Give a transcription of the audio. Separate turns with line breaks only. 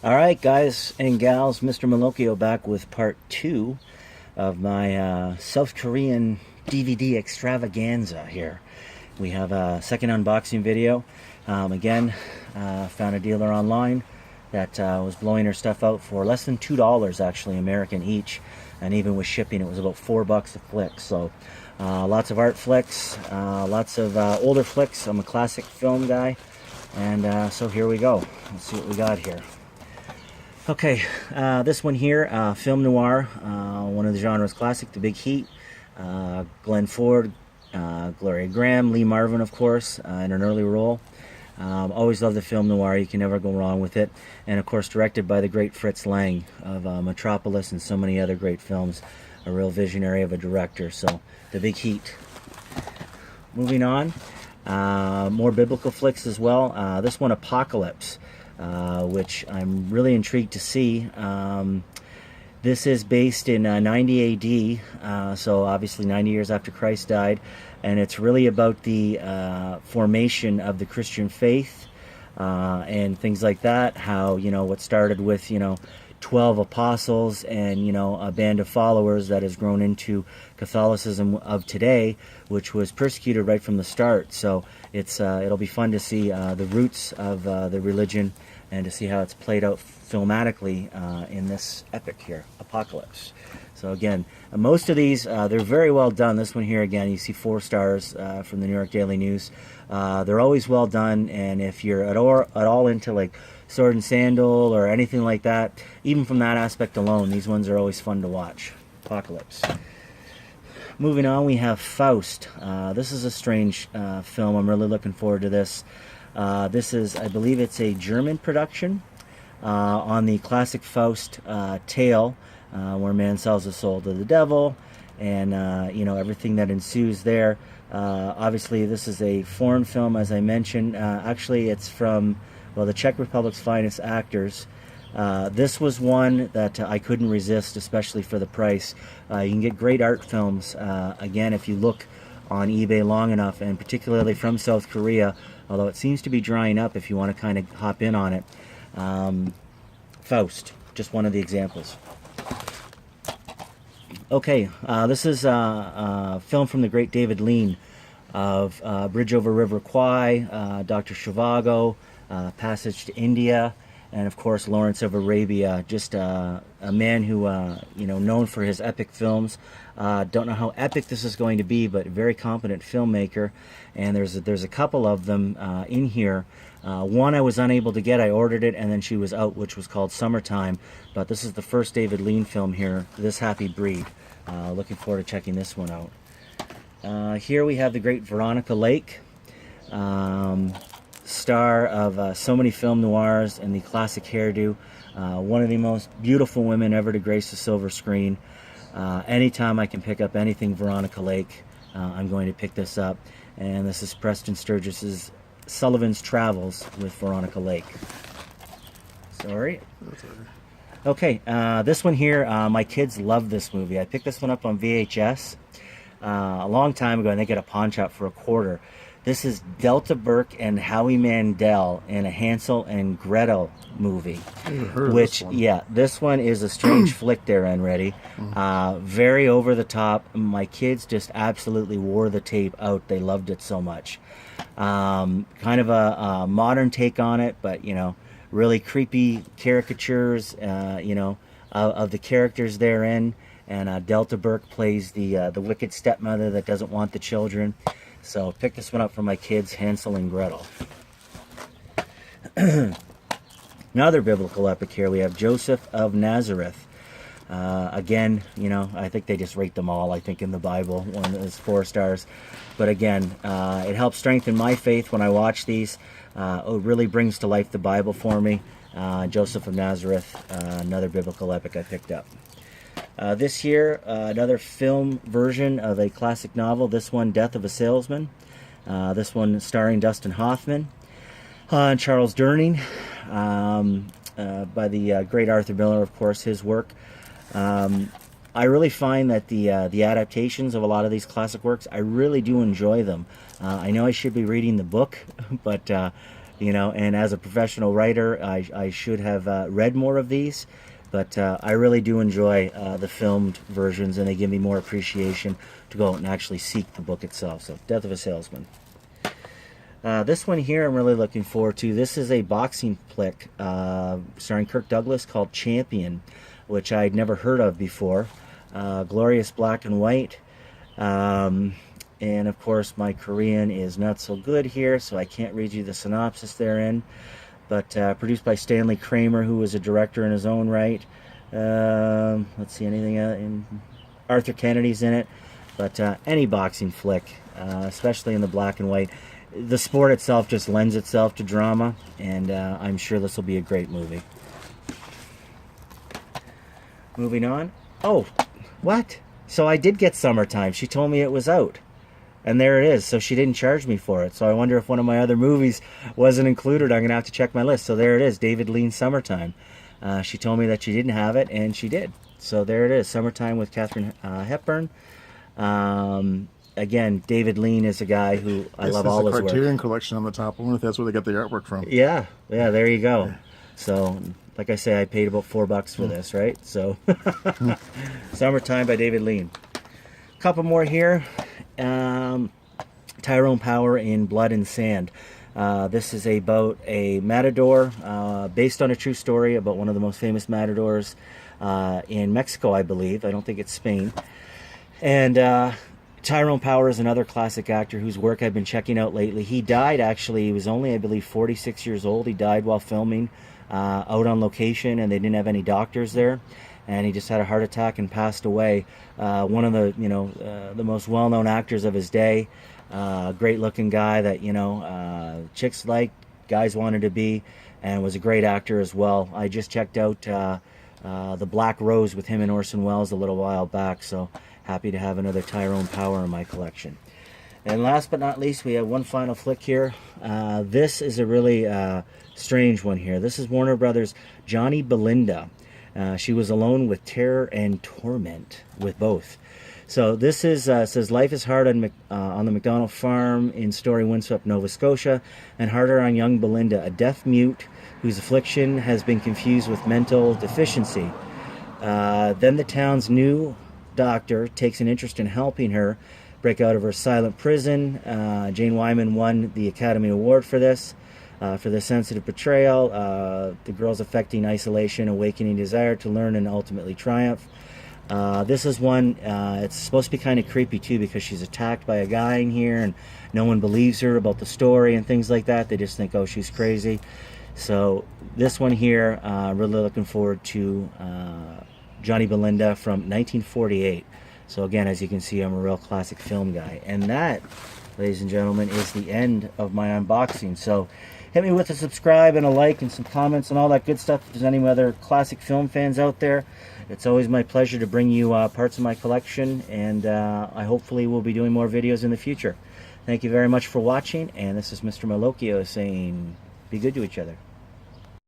Alright guys and gals, Mr. Malocchio back with part 2 of my South Korean DVD extravaganza here. We have a second unboxing video. Again, found a dealer online that was blowing her stuff out for less than $2 actually, American each. And even with shipping it was about $4 a flick. So lots of art flicks, lots of older flicks. I'm a classic film guy. And so here we go. Let's see what we got here. Okay, this one here, film noir, one of the genre's classic, The Big Heat. Glenn Ford, Gloria Graham, Lee Marvin, of course, in an early role. Always love the film noir, you can never go wrong with it. And of course directed by the great Fritz Lang of Metropolis and so many other great films. A real visionary of a director, so The Big Heat. Moving on, more biblical flicks as well. This one, Apocalypse. Which I'm really intrigued to see. This is based in 90 AD, so obviously 90 years after Christ died, and it's really about the formation of the Christian faith and things like that. How, what started with, 12 apostles and, a band of followers that has grown into Catholicism of today, which was persecuted right from the start. So it'll be fun to see the roots of the religion and to see how it's played out filmatically in this epic here, Apocalypse. So again, most of these, they're very well done. This one here, again, you see 4 stars from the New York Daily News. They're always well done, and if you're at all into like Sword and Sandal or anything like that, even from that aspect alone, these ones are always fun to watch. Apocalypse. Moving on, we have Faust. This is a strange film. I'm really looking forward to this. This is, I believe it's a German production on the classic Faust tale, where man sells his soul to the devil, and everything that ensues there. Obviously, this is a foreign film, as I mentioned. Actually, it's from, the Czech Republic's finest actors. This was one that I couldn't resist, especially for the price. You can get great art films, again, if you look on eBay long enough, and particularly from South Korea, although it seems to be drying up if you want to kind of hop in on it. Faust, just one of the examples. Okay, this is a film from the great David Lean of Bridge Over River Kwai, Dr. Zhivago, Passage to India, and of course Lawrence of Arabia. Just a man who, known for his epic films. Don't know how epic this is going to be, but very competent filmmaker. And there's a couple of them in here. One I was unable to get. I ordered it and then she was out, which was called Summertime. But this is the first David Lean film here, This Happy Breed. Looking forward to checking this one out. Here we have the great Veronica Lake, star of so many film noirs and the classic hairdo. One of the most beautiful women ever to grace the silver screen. Anytime I can pick up anything Veronica Lake, I'm going to pick this up. And this is Preston Sturgis's Sullivan's Travels with Veronica Lake. Sorry. Okay, this one here, my kids love this movie. I picked this one up on VHS a long time ago, and they get a pawn shop for $0.25. This is Delta Burke and Howie Mandel in a Hansel and Gretel movie. Which, yeah, this one is a strange flick there, and ready. Very over the top. My kids just absolutely wore the tape out. They loved it so much. Kind of a modern take on it, but, really creepy caricatures, of the characters therein. And Delta Burke plays the wicked stepmother that doesn't want the children. So pick this one up for my kids, Hansel and Gretel. Another biblical epic here. We have Joseph of Nazareth. Again, I think they just rate them all, I think, in the Bible. One is 4 stars. But again, it helps strengthen my faith when I watch these. It really brings to life the Bible for me. Joseph of Nazareth, another biblical epic I picked up. This here, another film version of a classic novel. This one, Death of a Salesman. This one starring Dustin Hoffman and Charles Durning, by the great Arthur Miller, of course, his work. I really find that the adaptations of a lot of these classic works, I really do enjoy them. I know I should be reading the book, but you know, and as a professional writer, I should have read more of these, but I really do enjoy the filmed versions, and they give me more appreciation to go out and actually seek the book itself. So, Death of a Salesman. This one here I'm really looking forward to. This is a boxing flick starring Kirk Douglas called Champion, which I'd never heard of before. Glorious black and white. And of course my Korean is not so good here, so I can't read you the synopsis therein. But produced by Stanley Kramer, who was a director in his own right. Let's see, anything in Arthur Kennedy's in it. But any boxing flick, especially in the black and white. The sport itself just lends itself to drama, and I'm sure this will be a great movie. Moving on. Oh, what? So I did get Summertime. She told me it was out. And there it is. So she didn't charge me for it. So I wonder if one of my other movies wasn't included. I'm going to have to check my list. So there it is, David Lean's Summertime. She told me that she didn't have it, and she did. So there it is, Summertime with Katharine Hepburn. Again, David Lean is a guy who I love all his work.
It's the Criterion Collection on the top. I wonder if that's where they got the artwork from.
Yeah, there you go. Yeah. So, like I say, I paid about $4 for this, right? So, Summertime by David Lean. A couple more here. Tyrone Power in Blood and Sand. This is about a matador based on a true story about one of the most famous matadors in Mexico, I believe. I don't think it's Spain. And Tyrone Power is another classic actor whose work I've been checking out lately. He died, actually. He was only, I believe, 46 years old. He died while filming out on location, and they didn't have any doctors there. And he just had a heart attack and passed away. One of the, the most well-known actors of his day. Great-looking guy that, chicks liked, guys wanted to be, and was a great actor as well. I just checked out The Black Rose with him and Orson Welles a little while back, so happy to have another Tyrone Power in my collection. And last but not least, we have one final flick here. This is a really strange one here. This is Warner Brothers' Johnny Belinda. She was alone with terror and torment with both. So this is says life is hard on the McDonald farm in Story Windswept, Nova Scotia, and harder on young Belinda, a deaf mute whose affliction has been confused with mental deficiency. Then the town's new doctor takes an interest in helping her break out of her silent prison. Jane Wyman won the Academy Award for this sensitive portrayal. The girl's affecting isolation, awakening desire to learn, and ultimately triumph. This is one, it's supposed to be kind of creepy too, because she's attacked by a guy in here and no one believes her about the story and things like that. They just think, oh, she's crazy. So this one here, really looking forward to Johnny Belinda from 1948. So again, as you can see, I'm a real classic film guy. And that, ladies and gentlemen, is the end of my unboxing. So hit me with a subscribe and a like and some comments and all that good stuff. If there's any other classic film fans out there, it's always my pleasure to bring you parts of my collection, and I hopefully will be doing more videos in the future. Thank you very much for watching, and this is Mr. Malocchio saying, be good to each other.